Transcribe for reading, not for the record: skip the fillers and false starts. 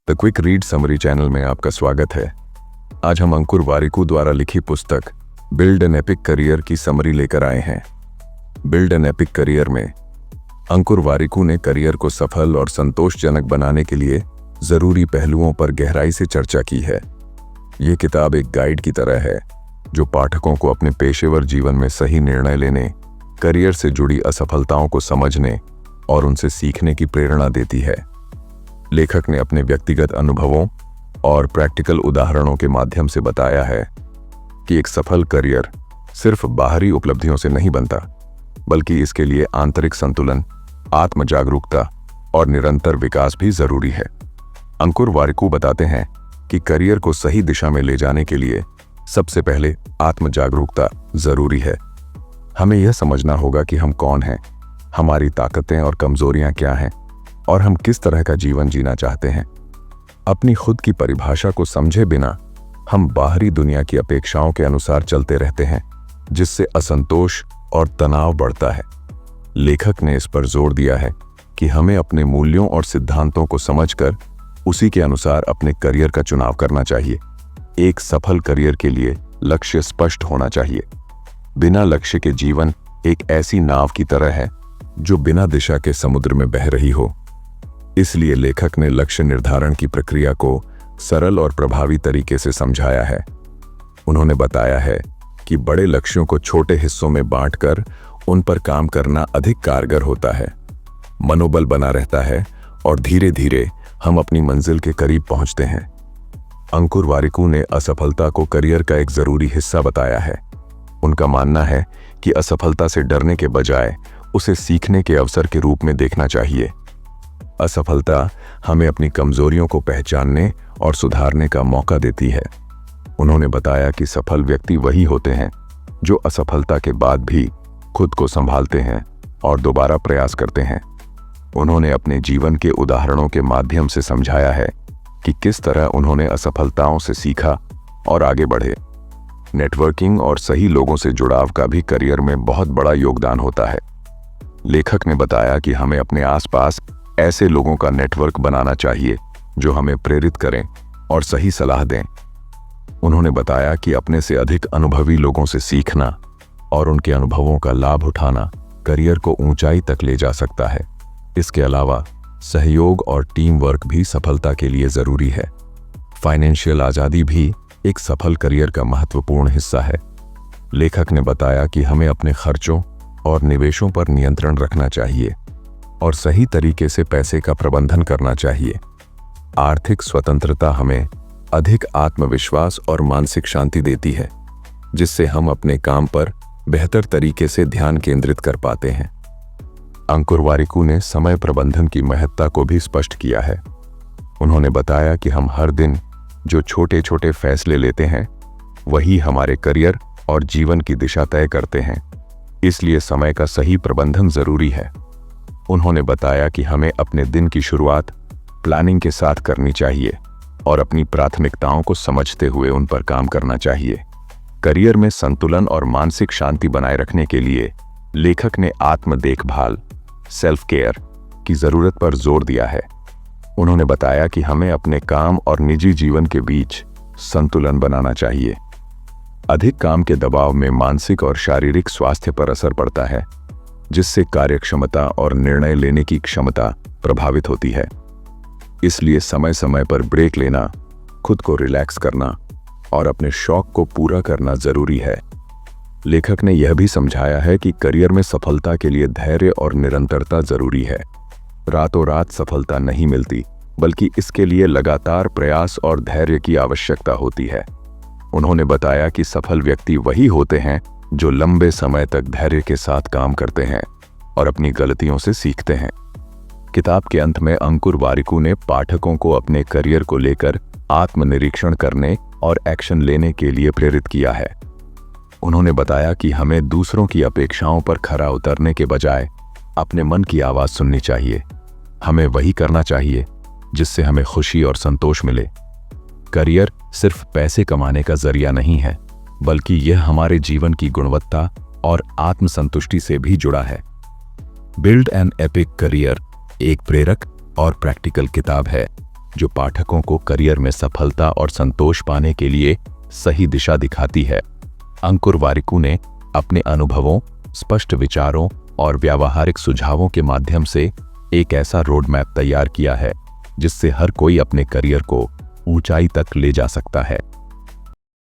The quick read summary channel में आपका स्वागत है। आज हम अंकुर वारिकू द्वारा लिखी पुस्तक बिल्ड एन एपिक करियर की समरी लेकर आए हैं। बिल्ड एन एपिक करियर में अंकुर वारिकू ने करियर को सफल और संतोषजनक बनाने के लिए जरूरी पहलुओं पर गहराई से चर्चा की है। ये किताब एक गाइड की तरह है जो पाठकों को अपने पेशेवर जीवन में सही निर्णय लेने, करियर से जुड़ी असफलताओं को समझने और उनसे सीखने की प्रेरणा देती है। लेखक ने अपने व्यक्तिगत अनुभवों और प्रैक्टिकल उदाहरणों के माध्यम से बताया है कि एक सफल करियर सिर्फ बाहरी उपलब्धियों से नहीं बनता, बल्कि इसके लिए आंतरिक संतुलन, आत्म जागरूकता और निरंतर विकास भी जरूरी है। अंकुर वारिकू बताते हैं कि करियर को सही दिशा में ले जाने के लिए सबसे पहले आत्म जागरूकता जरूरी है। हमें यह समझना होगा कि हम कौन हैं, हमारी ताकतें और कमजोरियां क्या हैं और हम किस तरह का जीवन जीना चाहते हैं। अपनी खुद की परिभाषा को समझे बिना हम बाहरी दुनिया की अपेक्षाओं के अनुसार चलते रहते हैं, जिससे असंतोष और तनाव बढ़ता है। लेखक ने इस पर जोर दिया है कि हमें अपने मूल्यों और सिद्धांतों को समझकर उसी के अनुसार अपने करियर का चुनाव करना चाहिए। एक सफल करियर के लिए लक्ष्य स्पष्ट होना चाहिए। बिना लक्ष्य के जीवन एक ऐसी नाव की तरह है जो बिना दिशा के समुद्र में बह रही हो। इसलिए लेखक ने लक्ष्य निर्धारण की प्रक्रिया को सरल और प्रभावी तरीके से समझाया है। उन्होंने बताया है कि बड़े लक्ष्यों को छोटे हिस्सों में बांटकर उन पर काम करना अधिक कारगर होता है। मनोबल बना रहता है और धीरे धीरे हम अपनी मंजिल के करीब पहुंचते हैं। अंकुर वारिकू ने असफलता को करियर का एक जरूरी हिस्सा बताया है। उनका मानना है कि असफलता से डरने के बजाय उसे सीखने के अवसर के रूप में देखना चाहिए। असफलता हमें अपनी कमजोरियों को पहचानने और सुधारने का मौका देती है। उन्होंने बताया कि सफल व्यक्ति वही होते हैं जो असफलता के बाद भी खुद को संभालते हैं और दोबारा प्रयास करते हैं। उन्होंने अपने जीवन के उदाहरणों के माध्यम से समझाया है कि किस तरह उन्होंने असफलताओं से सीखा और आगे बढ़े। नेटवर्किंग और सही लोगों से जुड़ाव का भी करियर में बहुत बड़ा योगदान होता है। लेखक ने बताया कि हमें अपने आसपास ऐसे लोगों का नेटवर्क बनाना चाहिए जो हमें प्रेरित करें और सही सलाह दें। उन्होंने बताया कि अपने से अधिक अनुभवी लोगों से सीखना और उनके अनुभवों का लाभ उठाना करियर को ऊंचाई तक ले जा सकता है। इसके अलावा सहयोग और टीम वर्क भी सफलता के लिए जरूरी है। फाइनेंशियल आज़ादी भी एक सफल करियर का महत्वपूर्ण हिस्सा है। लेखक ने बताया कि हमें अपने खर्चों और निवेशों पर नियंत्रण रखना चाहिए और सही तरीके से पैसे का प्रबंधन करना चाहिए। आर्थिक स्वतंत्रता हमें अधिक आत्मविश्वास और मानसिक शांति देती है, जिससे हम अपने काम पर बेहतर तरीके से ध्यान केंद्रित कर पाते हैं। अंकुर वारिकू ने समय प्रबंधन की महत्ता को भी स्पष्ट किया है। उन्होंने बताया कि हम हर दिन जो छोटे छोटे फैसले लेते हैं, वही हमारे करियर और जीवन की दिशा तय करते हैं। इसलिए समय का सही प्रबंधन जरूरी है। उन्होंने बताया कि हमें अपने दिन की शुरुआत प्लानिंग के साथ करनी चाहिए और अपनी प्राथमिकताओं को समझते हुए उन पर काम करना चाहिए। करियर में संतुलन और मानसिक शांति बनाए रखने के लिए लेखक ने आत्म देखभाल, सेल्फ केयर की जरूरत पर जोर दिया है। उन्होंने बताया कि हमें अपने काम और निजी जीवन के बीच संतुलन बनाना चाहिए। अधिक काम के दबाव में मानसिक और शारीरिक स्वास्थ्य पर असर पड़ता है, जिससे कार्यक्षमता और निर्णय लेने की क्षमता प्रभावित होती है। इसलिए समय समय पर ब्रेक लेना, खुद को रिलैक्स करना और अपने शौक को पूरा करना जरूरी है। लेखक ने यह भी समझाया है कि करियर में सफलता के लिए धैर्य और निरंतरता जरूरी है। रातों रात सफलता नहीं मिलती, बल्कि इसके लिए लगातार प्रयास और धैर्य की आवश्यकता होती है। उन्होंने बताया कि सफल व्यक्ति वही होते हैं जो लंबे समय तक धैर्य के साथ काम करते हैं और अपनी गलतियों से सीखते हैं। किताब के अंत में अंकुर वारिकू ने पाठकों को अपने करियर को लेकर आत्मनिरीक्षण करने और एक्शन लेने के लिए प्रेरित किया है। उन्होंने बताया कि हमें दूसरों की अपेक्षाओं पर खरा उतरने के बजाय अपने मन की आवाज सुननी चाहिए। हमें वही करना चाहिए जिससे हमें खुशी और संतोष मिले। करियर सिर्फ पैसे कमाने का जरिया नहीं है, बल्कि यह हमारे जीवन की गुणवत्ता और आत्मसंतुष्टि से भी जुड़ा है। बिल्ड एन एपिक करियर एक प्रेरक और प्रैक्टिकल किताब है जो पाठकों को करियर में सफलता और संतोष पाने के लिए सही दिशा दिखाती है। अंकुर वारिकू ने अपने अनुभवों, स्पष्ट विचारों और व्यावहारिक सुझावों के माध्यम से एक ऐसा रोड मैप तैयार किया है जिससे हर कोई अपने करियर को ऊंचाई तक ले जा सकता है।